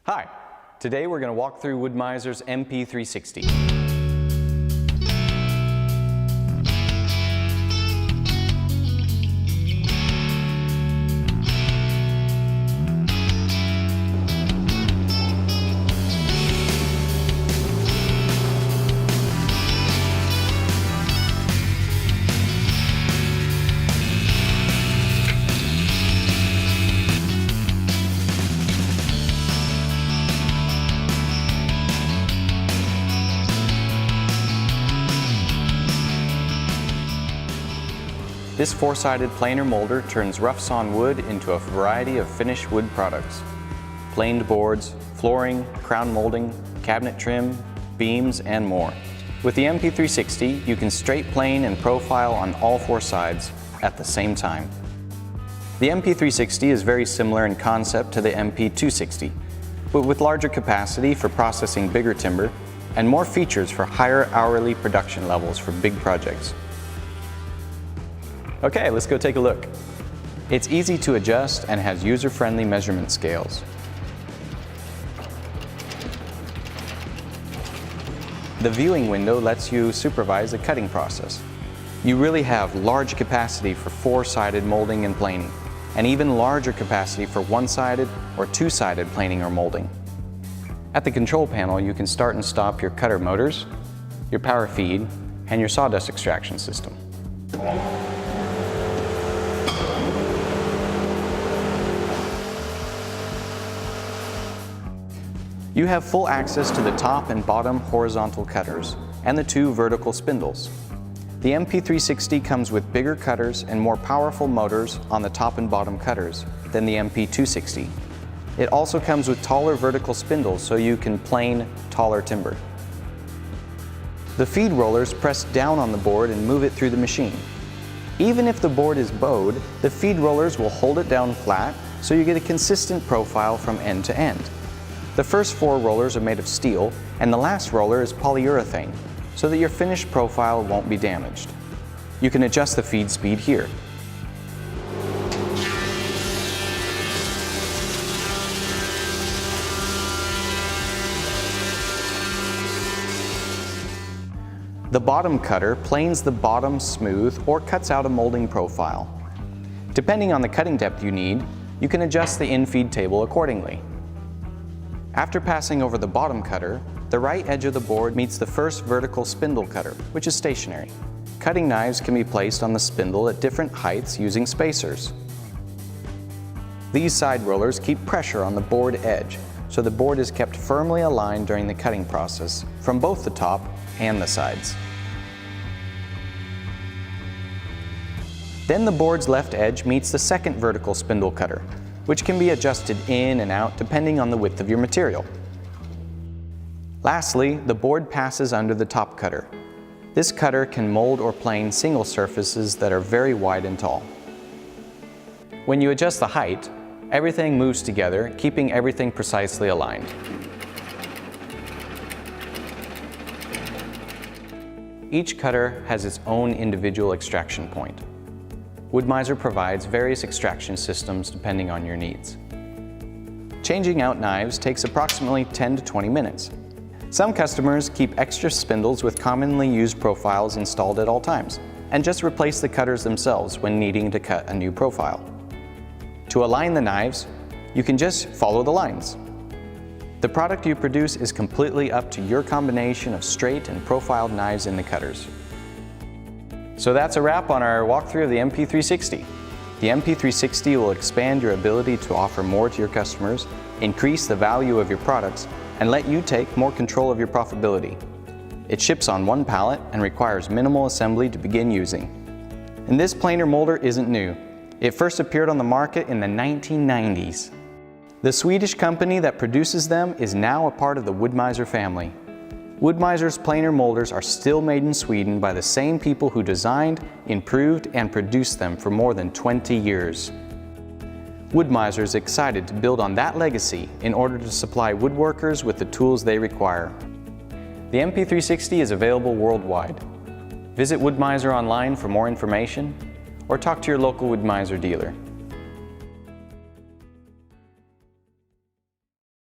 Hi, today we're going to walk through Wood-Mizer's MP360. This four-sided planer molder turns rough-sawn wood into a variety of finished wood products. Planed boards, flooring, crown molding, cabinet trim, beams, and more. With the MP360, you can straight plane and profile on all four sides at the same time. The MP360 is very similar in concept to the MP260, but with larger capacity for processing bigger timber and more features for higher hourly production levels for big projects. Okay, let's go take a look. It's easy to adjust and has user-friendly measurement scales. The viewing window lets you supervise the cutting process. You really have large capacity for four-sided molding and planing, and even larger capacity for one-sided or two-sided planing or molding. At the control panel, you can start and stop your cutter motors, your power feed, and your sawdust extraction system. You have full access to the top and bottom horizontal cutters and the two vertical spindles. The MP360 comes with bigger cutters and more powerful motors on the top and bottom cutters than the MP260. It also comes with taller vertical spindles so you can plane taller timber. The feed rollers press down on the board and move it through the machine. Even if the board is bowed, the feed rollers will hold it down flat so you get a consistent profile from end to end. The first four rollers are made of steel, and the last roller is polyurethane, so that your finished profile won't be damaged. You can adjust the feed speed here. The bottom cutter planes the bottom smooth or cuts out a molding profile. Depending on the cutting depth you need, you can adjust the infeed table accordingly. After passing over the bottom cutter, the right edge of the board meets the first vertical spindle cutter, which is stationary. Cutting knives can be placed on the spindle at different heights using spacers. These side rollers keep pressure on the board edge, so the board is kept firmly aligned during the cutting process from both the top and the sides. Then the board's left edge meets the second vertical spindle cutter, which can be adjusted in and out depending on the width of your material. Lastly, the board passes under the top cutter. This cutter can mold or plane single surfaces that are very wide and tall. When you adjust the height, everything moves together, keeping everything precisely aligned. Each cutter has its own individual extraction point. Wood-Mizer provides various extraction systems depending on your needs. Changing out knives takes approximately 10 to 20 minutes. Some customers keep extra spindles with commonly used profiles installed at all times, and just replace the cutters themselves when needing to cut a new profile. To align the knives, you can just follow the lines. The product you produce is completely up to your combination of straight and profiled knives in the cutters. So that's a wrap on our walkthrough of the MP360. The MP360 will expand your ability to offer more to your customers, increase the value of your products, and let you take more control of your profitability. It ships on one pallet and requires minimal assembly to begin using. And this planer molder isn't new. It first appeared on the market in the 1990s. The Swedish company that produces them is now a part of the Wood-Mizer family. Wood-Mizer's planer molders are still made in Sweden by the same people who designed, improved, and produced them for more than 20 years. Wood-Mizer is excited to build on that legacy in order to supply woodworkers with the tools they require. The MP360 is available worldwide. Visit Wood-Mizer online for more information, or talk to your local Wood-Mizer dealer.